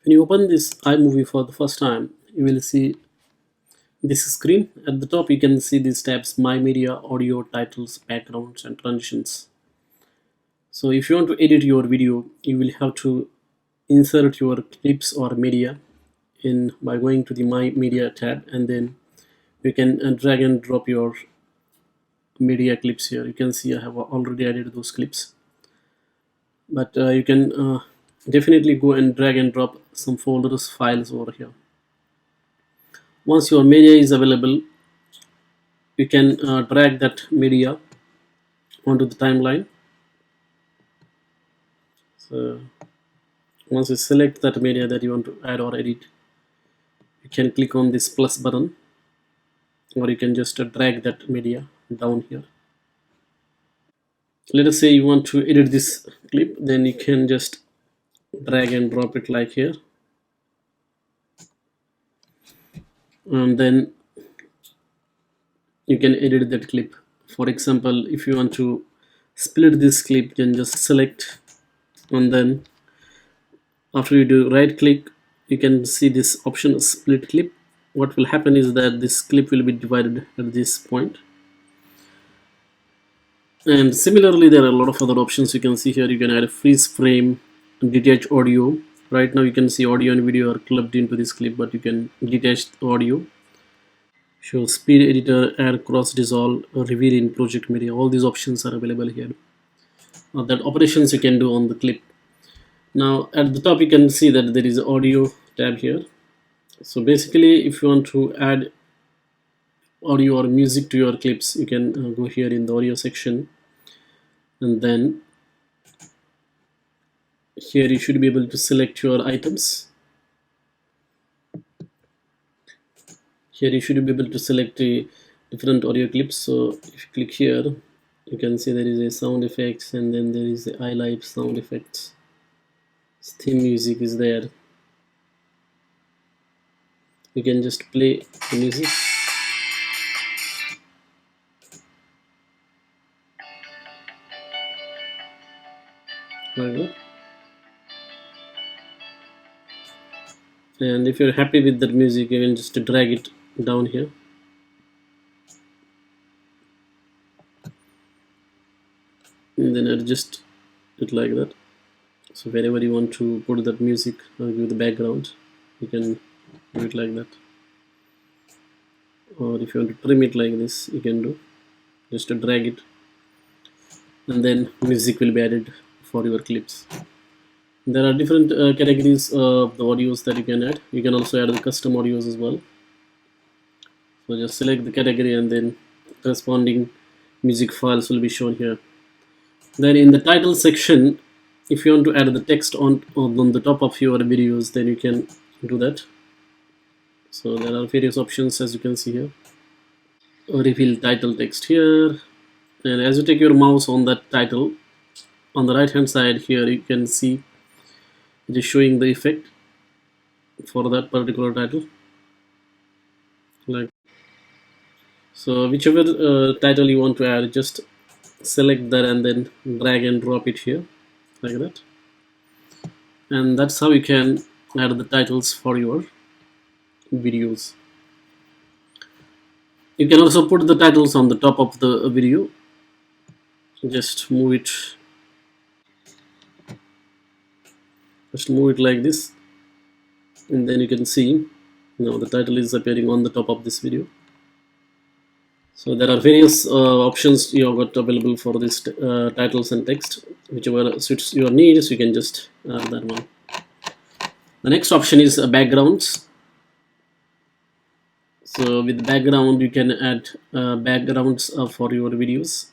When you open this iMovie for the first time, you will see this screen. At the top, you can see these tabs: My Media, Audio, Titles, Backgrounds, and Transitions. So if you want to edit your video, you will have to insert your clips or media in by going to the My Media tab, and then you can drag and drop your media clips here. You can see I have already added those clips, but you can definitely go and drag and drop some folders files over here. Once your media is available, you can drag that media onto the timeline. So once you select that media that you want to add or edit, you can click on this plus button, or you can just drag that media down here. Let us say you want to edit this clip, then you can just drag and drop it like here, and then you can edit that clip. For example, if you want to split this clip, then just select, and then after you do right click, you can see this option split clip. What will happen is that this clip will be divided at this point. And similarly, there are a lot of other options you can see here. You can add a freeze frame, detach audio. Right now you can see audio and video are clubbed into this clip, but you can detach the audio. Show speed editor, add cross dissolve, reveal in project media. All these options are available here. That operations you can do on the clip. Now at the top you can see that there is audio tab here. So basically, if you want to add audio or music to your clips, you can go here in the audio section, and then here you should be able to select your items. Here you should be able to select different audio clips. So if you click here, you can see there is a sound effects, and then there is the iLive sound effects. Theme music is there. You can just play the music. Like that. And if you're happy with that music, you can just drag it down here. And then adjust it like that. So wherever you want to put that music or give the background, you can do it like that. Or if you want to trim it like this, you can do just to drag it, and then music will be added for your clips. There are different categories of the audios that you can add. You can also add the custom audios as well. So just select the category, and then corresponding music files will be shown here. Then in the title section, if you want to add the text on the top of your videos, then you can do that. So there are various options, as you can see here. Reveal title text here, and as you take your mouse on that title, on the right hand side here, you can see it is showing the effect for that particular title. Like so, whichever title you want to add, just select that and then drag and drop it here like that. And that's how you can add the titles for your videos. You can also put the titles on the top of the video. Just move it like this, and then you can see now the title is appearing on the top of this video. So there are various options you have got available for this titles and text. Whichever suits your needs, you can just add that one. The next option is backgrounds. So with background, you can add backgrounds for your videos.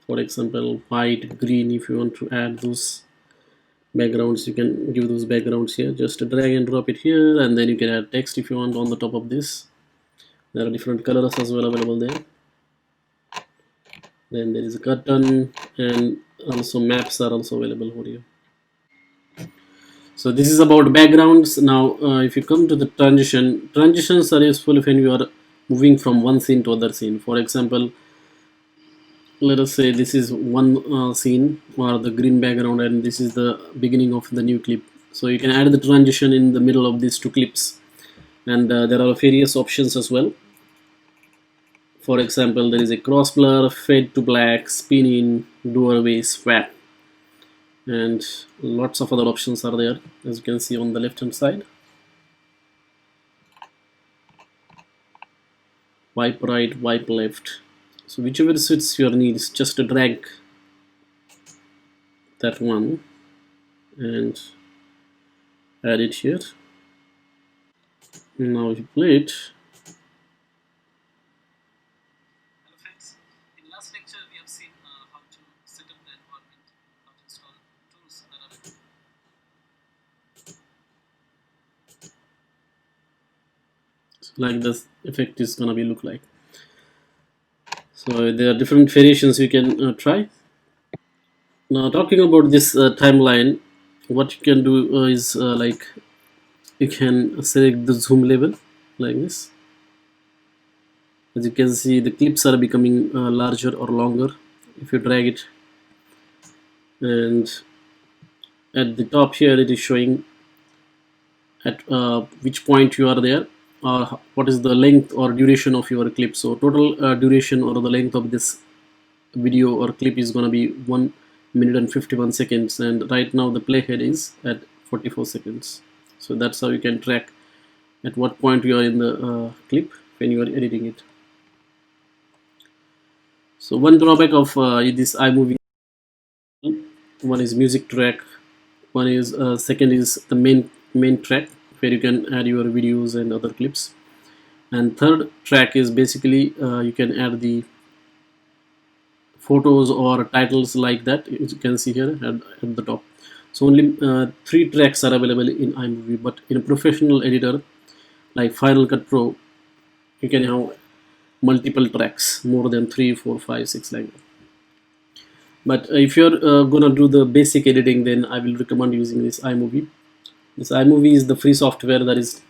For example, white, green. If you want to add those backgrounds, you can give those backgrounds here. Just drag and drop it here, and then you can add text if you want on the top of this. There are different colors as well available there. Then there is a curtain, and also maps are also available for you. So this is about backgrounds. Now if you come to the transitions are useful when you are moving from one scene to other scene. For example, let us say this is one scene or the green background, and this is the beginning of the new clip. So you can add the transition in the middle of these two clips, and there are various options as well. For example, there is a cross blur, fade to black, spin in, doorway, swap, and lots of other options are there, as you can see on the left hand side. Wipe right, wipe left. So whichever suits your needs, just drag that one and add it here. Now if you play it. Hello friends, in last lecture we have seen how to set up the environment, how to install tools that are available. So like this effect is gonna be look like. So there are different variations you can try. Now talking about this timeline, what you can do is like you can select the zoom level like this. As you can see, the clips are becoming larger or longer if you drag it, and at the top here it is showing at which point you are there, or what is the length or duration of your clip. So total duration or the length of this video or clip is going to be 1 minute and 51 seconds, and right now the playhead is at 44 seconds. So that's how you can track at what point you are in the clip when you are editing it. So one drawback of this iMovie, one is music track, one is second is the main track where you can add your videos and other clips, and third track is basically you can add the photos or titles like that, as you can see here at the top. So only three tracks are available in iMovie, but in a professional editor like Final Cut Pro you can have multiple tracks, more than 3, 4, 5, 6 like that. But if you're gonna do the basic editing, then I will recommend using this iMovie. This iMovie is the free software that is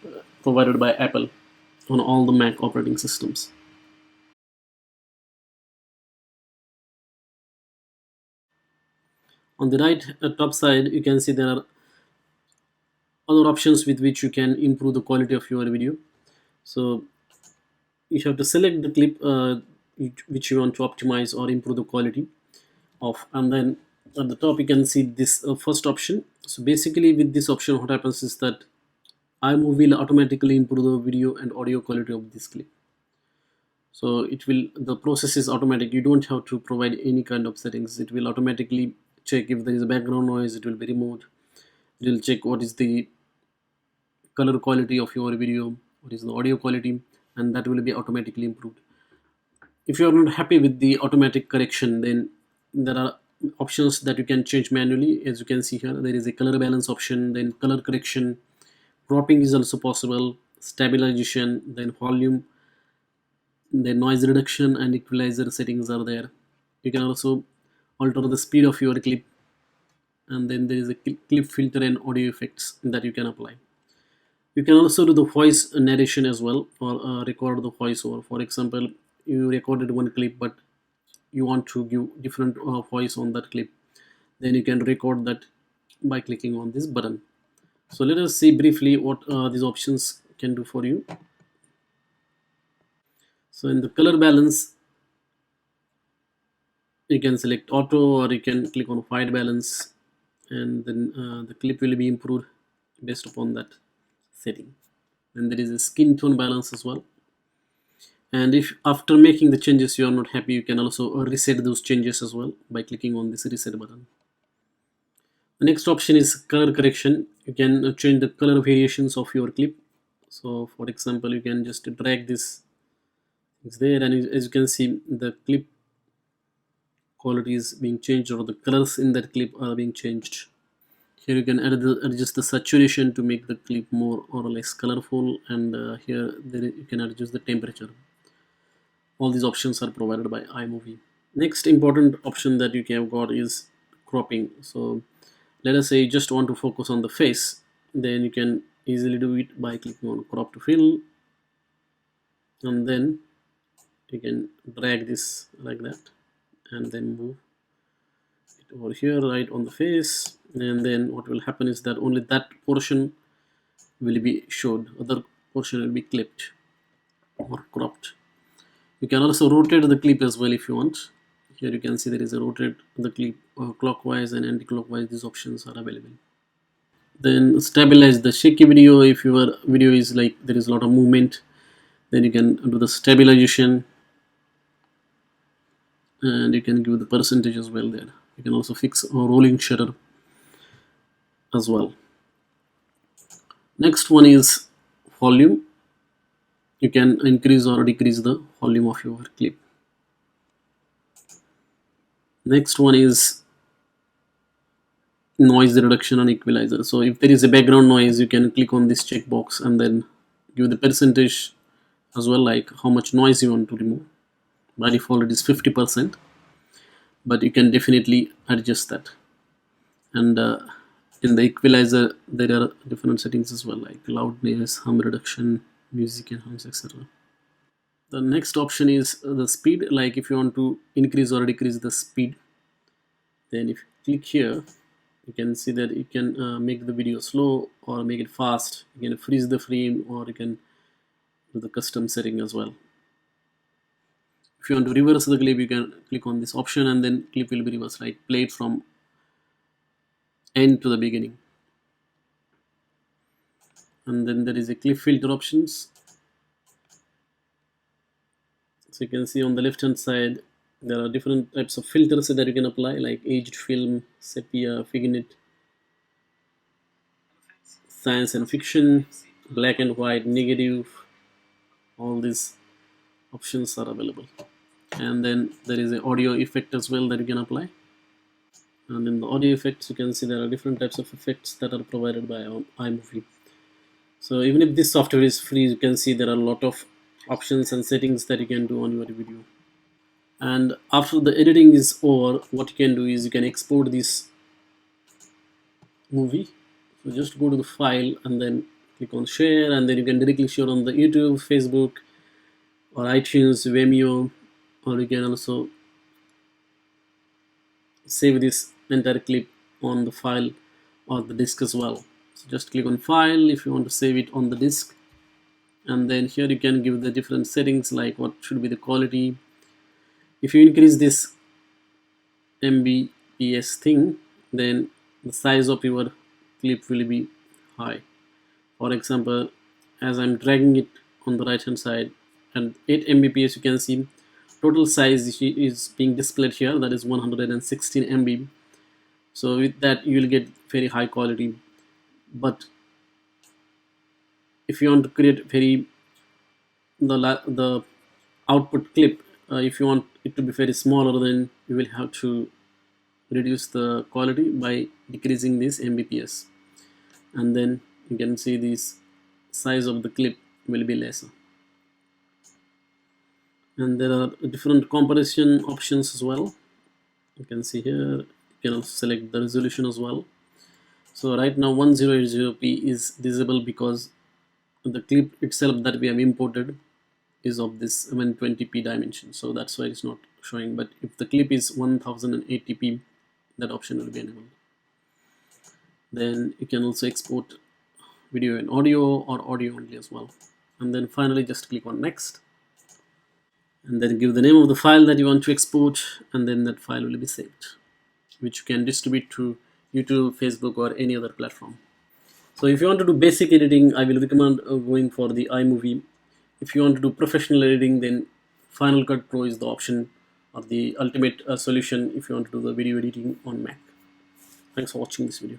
provided by Apple on all the Mac operating systems. On the right top side, you can see there are other options with which you can improve the quality of your video. So you have to select the clip which you want to optimize or improve the quality of, and then at the top you can see this first option. So basically with this option, what happens is that iMovie will automatically improve the video and audio quality of this clip. So it will, the process is automatic, you don't have to provide any kind of settings. It will automatically check if there is a background noise, it will be removed. It will check what is the color quality of your video, what is the audio quality, and that will be automatically improved. If you are not happy with the automatic correction, then there are options that you can change manually. As you can see here, there is a color balance option, then color correction, cropping is also possible, stabilization, then volume, then noise reduction and equalizer settings are there. You can also alter the speed of your clip, and then there is a clip filter and audio effects that you can apply. You can also do the voice narration as well, or record the voiceover. For example, you recorded one clip but you want to give different voice on that clip, then you can record that by clicking on this button. So let us see briefly what these options can do for you. So in the color balance, you can select auto, or you can click on white balance, and then the clip will be improved based upon that setting. And there is a skin tone balance as well. And if after making the changes you are not happy, you can also reset those changes as well by clicking on this reset button. The next option is color correction. You can change the color variations of your clip. So for example, you can just drag this, it's there, and as you can see the clip quality is being changed, or the colors in that clip are being changed. Here you can adjust the saturation to make the clip more or less colorful, and here you can adjust the temperature. All these options are provided by iMovie. Next important option that you have got is cropping. So let us say you just want to focus on the face, then you can easily do it by clicking on crop to fill, and then you can drag this like that and then move it over here right on the face, and then what will happen is that only that portion will be showed, other portion will be clipped or cropped. You can also rotate the clip as well if you want. Here you can see there is a rotate the clip clockwise and anti-clockwise. These options are available. Then stabilize the shaky video. If your video is like there is a lot of movement, then you can do the stabilization, and you can give the percentage as well there. You can also fix a rolling shutter as well. Next one is volume. You can increase or decrease the volume of your clip. Next one is noise reduction and equalizer. So if there is a background noise, you can click on this checkbox and then give the percentage as well, like how much noise you want to remove. By default it is 50%, but you can definitely adjust that. And in the equalizer there are different settings as well, like loudness, hum reduction, music enhance, etc. The next option is the speed. Like if you want to increase or decrease the speed, then if you click here, you can see that you can make the video slow or make it fast. You can freeze the frame, or you can do the custom setting as well. If you want to reverse the clip, you can click on this option and then clip will be reversed, like play it from end to the beginning. And then there is a clip filter options. So you can see on the left hand side there are different types of filters that you can apply, like aged film, sepia, vignette, science and fiction, black and white, negative. All these options are available. And then there is an audio effect as well that you can apply. And in the audio effects, you can see there are different types of effects that are provided by iMovie. So even if this software is free, you can see there are a lot of options and settings that you can do on your video. And after the editing is over, what you can do is you can export this movie. So just go to the file and then click on share, and then you can directly share on the YouTube, Facebook, or iTunes, Vimeo, or you can also save this entire clip on the file or the disk as well. So just click on file if you want to save it on the disk, and then here you can give the different settings, like what should be the quality. If you increase this mbps thing, then the size of your clip will be high. For example, as I'm dragging it on the right hand side and 8 mbps, you can see total size is being displayed here, that is 116 MB. So with that you will get very high quality. But if you want to create very the output clip, if you want it to be very smaller, then you will have to reduce the quality by decreasing this mbps, and then you can see this size of the clip will be lesser. And there are different comparison options as well. You can see here, you can also select the resolution as well. So right now 1080p is disabled because the clip itself that we have imported is of this 120p dimension, so that's why it's not showing. But if the clip is 1080p, that option will be enabled. Then you can also export video and audio, or audio only as well. And then finally just click on next, and then give the name of the file that you want to export, and then that file will be saved, which you can distribute to YouTube, Facebook, or any other platform. So if you want to do basic editing, I will recommend going for the iMovie. If you want to do professional editing, then Final Cut Pro is the option, or the ultimate solution if you want to do the video editing on Mac. Thanks for watching this video.